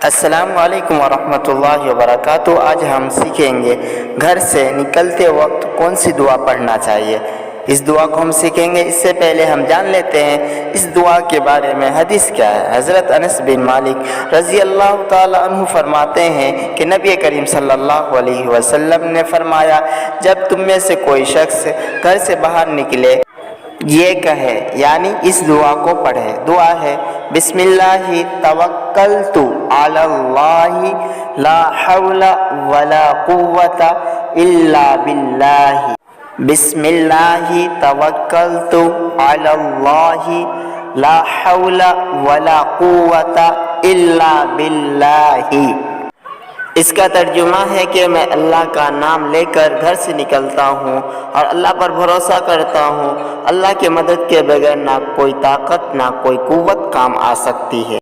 السلام علیکم ورحمۃ اللہ وبرکاتہ۔ آج ہم سیکھیں گے گھر سے نکلتے وقت کون سی دعا پڑھنا چاہیے۔ اس دعا کو ہم سیکھیں گے، اس سے پہلے ہم جان لیتے ہیں اس دعا کے بارے میں حدیث کیا ہے۔ حضرت انس بن مالک رضی اللہ تعالی عنہ فرماتے ہیں کہ نبی کریم صلی اللہ علیہ وسلم نے فرمایا، جب تم میں سے کوئی شخص گھر سے باہر نکلے یہ کہے، یعنی اس دعا کو پڑھے۔ دعا ہے: بسم اللہ توکلت علی اللہ لا حول ولا قوت الا باللہ۔ بسم اللہ توکلت علی اللہ لا حول ولا قوت الا باللہ۔ اس کا ترجمہ ہے کہ میں اللہ کا نام لے کر گھر سے نکلتا ہوں اور اللہ پر بھروسہ کرتا ہوں، اللہ کی مدد کے بغیر نہ کوئی طاقت نہ کوئی قوت کام آ سکتی ہے۔